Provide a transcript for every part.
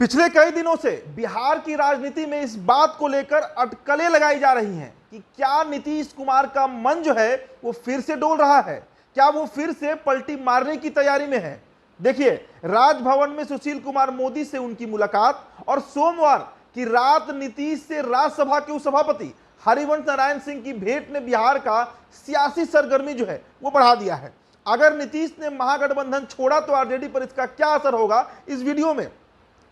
पिछले कई दिनों से बिहार की राजनीति में इस बात को लेकर अटकलें लगाई जा रही हैं कि क्या नीतीश कुमार का मन जो है वो फिर से डोल रहा है, क्या वो फिर से पलटी मारने की तैयारी में है। देखिए, राजभवन में सुशील कुमार मोदी से उनकी मुलाकात और सोमवार की रात नीतीश से राज्यसभा के उपसभापति हरिवंश नारायण सिंह की भेंट ने बिहार का सियासी सरगर्मी जो है वो बढ़ा दिया है। अगर नीतीश ने महागठबंधन छोड़ा तो आरजेडी पर इसका क्या असर होगा, इस वीडियो में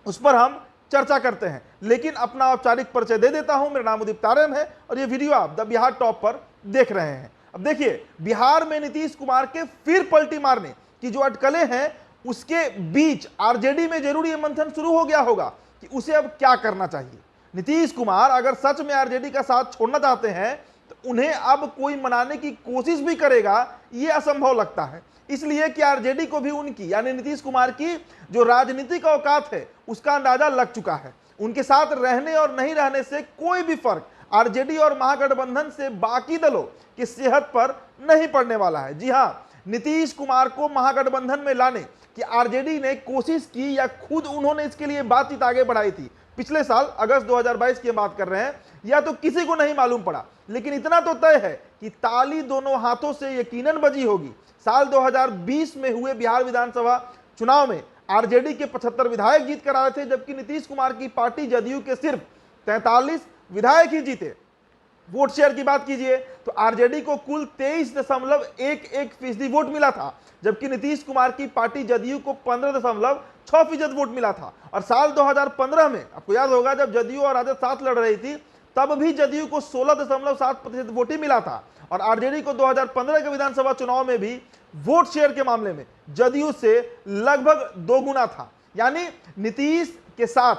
उस पर हम चर्चा करते हैं। लेकिन अपना औपचारिक परिचय दे देता हूं। मेरा नाम उदित तारन है और ये वीडियो आप द बिहार टॉप पर देख रहे हैं। अब देखिए, बिहार में नीतीश कुमार के फिर पलटी मारने की जो अटकलें हैं उसके बीच आरजेडी में जरूर ये मंथन शुरू हो गया होगा कि उसे अब क्या करना चाहिए। नीतीश कुमार अगर सच में आरजेडी का साथ छोड़ना चाहते हैं तो उन्हें अब कोई मनाने की कोशिश भी करेगा ये असंभव लगता है। इसलिए कि आरजेडी को भी उनकी यानी नीतीश कुमार की जो राजनीतिक औकात है उसका अंदाजा लग चुका है। उनके साथ रहने और नहीं रहने से कोई भी फर्क आरजेडी और महागठबंधन से बाकी दलों की सेहत पर नहीं पड़ने वाला है। जी हां, नीतीश कुमार को महागठबंधन में लाने की आरजेडी ने कोशिश की या खुद उन्होंने इसके लिए बातचीत आगे बढ़ाई थी, पिछले साल अगस्त 2022 की बात कर रहे हैं, या तो किसी को नहीं मालूम पड़ा। लेकिन इतना तो तय है कि ताली दोनों हाथों से यकीनन बजी होगी। साल 2020 में हुए बिहार विधानसभा चुनाव में आरजेडी के 75 विधायक जीत कर आए थे, जबकि नीतीश कुमार की पार्टी जदयू के सिर्फ 43 विधायक ही जीते। वोट शेयर की बात कीजिए तो आरजेडी को कुल 23.11% वोट मिला था, जबकि नीतीश कुमार की पार्टी जदयू को 15.6% वोट मिला था। और साल 2015 में आपको याद होगा जब जदयू और राजद साथ लड़ रही थी तब भी जदयू को 16.7% वोट ही मिला था। और आरजेडी को 2015 के विधानसभा चुनाव में भी वोट शेयर के मामले में जदयू से लगभग दोगुना था। यानी नीतीश के साथ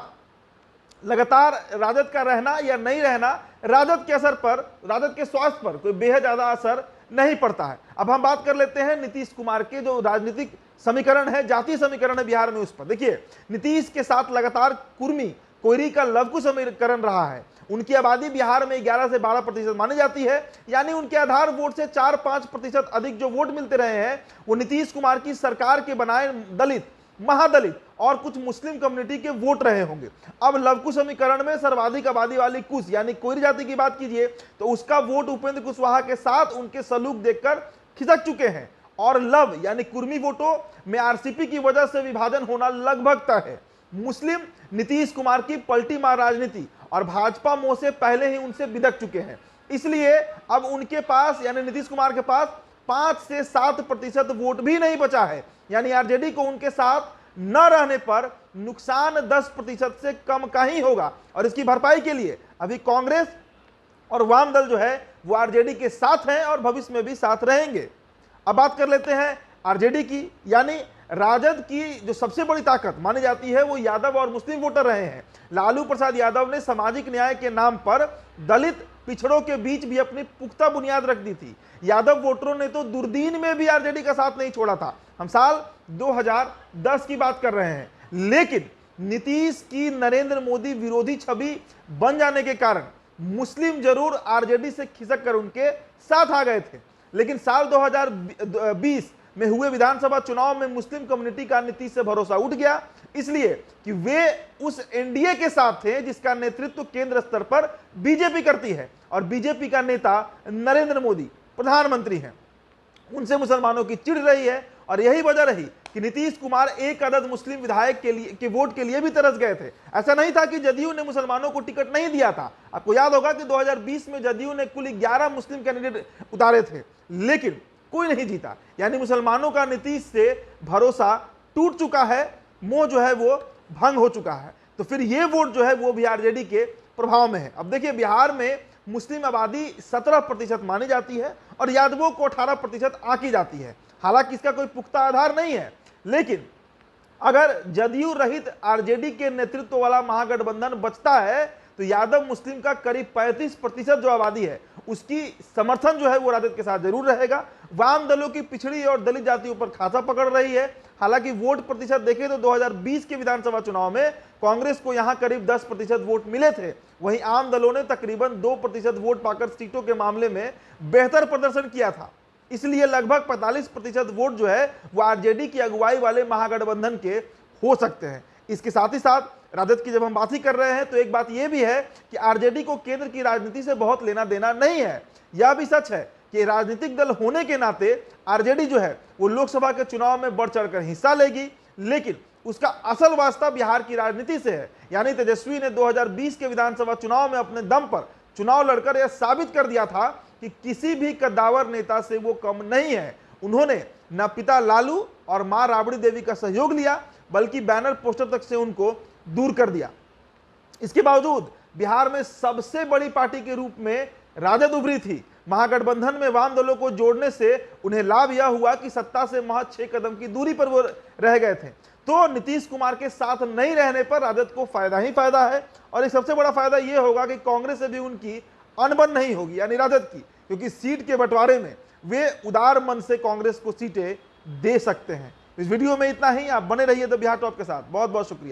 लगातार राजद का रहना या नहीं रहना राजद के असर पर, राजद के स्वास्थ्य पर कोई बेहद ज्यादा असर नहीं पड़ता है। अब हम बात कर लेते हैं नीतीश कुमार के जो राजनीतिक समीकरण है, जातीय समीकरण है बिहार में, उस पर देखिए। नीतीश के साथ लगातार कुर्मी कोयरी का लघु समीकरण रहा है। उनकी आबादी बिहार में 11 से 12% मानी जाती है, यानी उनके आधार वोट से 4-5% अधिक जो वोट मिलते रहे हैं वो नीतीश कुमार की सरकार के बनाए दलित, महादलित और कुछ मुस्लिम कम्युनिटी के वोट रहे होंगे। अब लवकुश समीकरण में सर्वाधिक आबादी वाली कुश यानी कोयरी जाति की बात कीजिए तो उसका वोट उपेंद्र कुशवाहा के साथ उनके सलूक देखकर खिसक चुके हैं। और लव यानी कुर्मी वोटों में आरसीपी की वजह से विभाजन होना लगभग तय है। मुस्लिम नीतीश कुमार की पलटी मार राजनीति और भाजपा मोह से पहले ही उनसे बिदक चुके हैं। इसलिए अब उनके पास यानी नीतीश कुमार के पास 5 से 7% वोट भी नहीं बचा है। यानी आरजेडी को उनके साथ न रहने पर नुकसान 10% से कम का ही होगा। और इसकी भरपाई के लिए अभी कांग्रेस और वाम दल जो है वो आरजेडी के साथ हैं और भविष्य में भी साथ रहेंगे। अब बात कर लेते हैं आरजेडी की, यानी राजद की जो सबसे बड़ी ताकत मानी जाती है वो यादव और मुस्लिम वोटर रहे हैं। लालू प्रसाद यादव ने सामाजिक न्याय के नाम पर दलित पिछड़ों के बीच भी अपनी पुख्ता बुनियाद रख दी थी। यादव वोटरों ने तो दुर्दीन में भी आरजेडी का साथ नहीं छोड़ा था। हम साल 2010 की बात कर रहे हैं। लेकिन नीतीश की नरेंद्र मोदी विरोधी छवि बन जाने के कारण मुस्लिम जरूर आरजेडी से खिसक कर उनके साथ आ गए थे। लेकिन साल 2020 में हुए विधानसभा चुनाव में मुस्लिम कम्युनिटी का नीतीश से भरोसा उठ गया, इसलिए कि वे उस एनडीए के साथ थे जिसका नेतृत्व केंद्र स्तर पर बीजेपी करती है और बीजेपी का नेता नरेंद्र मोदी प्रधानमंत्री हैं। उनसे मुसलमानों की चिढ़ रही है और यही वजह रही कि नीतीश कुमार एक अदद मुस्लिम विधायक के वोट के लिए भी तरस गए थे। ऐसा नहीं था कि जदयू ने मुसलमानों को टिकट नहीं दिया था। आपको याद होगा कि 2020 में जदयू ने कुल 11 मुस्लिम कैंडिडेट उतारे थे, लेकिन कोई नहीं जीता। यानी मुसलमानों का नीतीश से भरोसा टूट चुका है, मोह जो है वो भंग हो चुका है। तो फिर ये वोट जो है वो भी आरजेडी के प्रभाव में है। अब देखिए, बिहार में मुस्लिम आबादी 17% मानी जाती है और यादवों को 18% आंकी जाती है। हालांकि इसका कोई पुख्ता आधार नहीं है, लेकिन अगर जदयू रहित आरजेडी के नेतृत्व वाला महागठबंधन बचता है तो यादव मुस्लिम का करीब 35% जो आबादी है उसकी समर्थन जो है वो राजद के साथ जरूर रहेगा। वाम दलों की पिछड़ी और दलित जातियों पर खासा पकड़ रही है। हालांकि वोट प्रतिशत देखें तो 2020 के विधानसभा चुनाव में कांग्रेस को यहां करीब 10% वोट मिले थे, वहीं आम दलों ने तकरीबन 2% वोट पाकर सीटों के मामले में बेहतर प्रदर्शन किया था। इसलिए लगभग 45% वोट जो है वो आरजेडी की अगुवाई वाले महागठबंधन के हो सकते हैं। इसके साथ ही साथ राजद की जब हम बात ही कर रहे हैं तो एक बात यह भी है कि आरजेडी को केंद्र की राजनीति से बहुत लेना देना नहीं है। यह भी सच है कि राजनीतिक दल होने के नाते आरजेडी जो है वो लोकसभा के चुनाव में बढ़ चढ़कर हिस्सा लेगी, लेकिन उसका असल वास्ता बिहार की राजनीति से है। यानी तेजस्वी ने 2020 के विधानसभा चुनाव में अपने दम पर चुनाव लड़कर यह साबित कर दिया था कि किसी भी कद्दावर नेता से वो कम नहीं है। उन्होंने न पिता लालू और मां राबड़ी देवी का सहयोग लिया, बल्कि बैनर पोस्टर तक से उनको दूर कर दिया। इसके बावजूद बिहार में सबसे बड़ी पार्टी के रूप में राजद उभरी थी। महागठबंधन में वाम दलों को जोड़ने से उन्हें लाभ यह हुआ कि सत्ता से महज 6 कदम की दूरी पर वो रह गए थे। तो नीतीश कुमार के साथ नहीं रहने पर राजद को फायदा ही फायदा है, और एक सबसे बड़ा फायदा यह होगा कि कांग्रेस से भी उनकी अनबन नहीं होगी, यानी राजद की, क्योंकि सीट के बंटवारे में वे उदार मन से कांग्रेस को सीटें दे सकते हैं। इस वीडियो में इतना ही। आप बने रहिए द बिहार टॉप के साथ। बहुत बहुत शुक्रिया।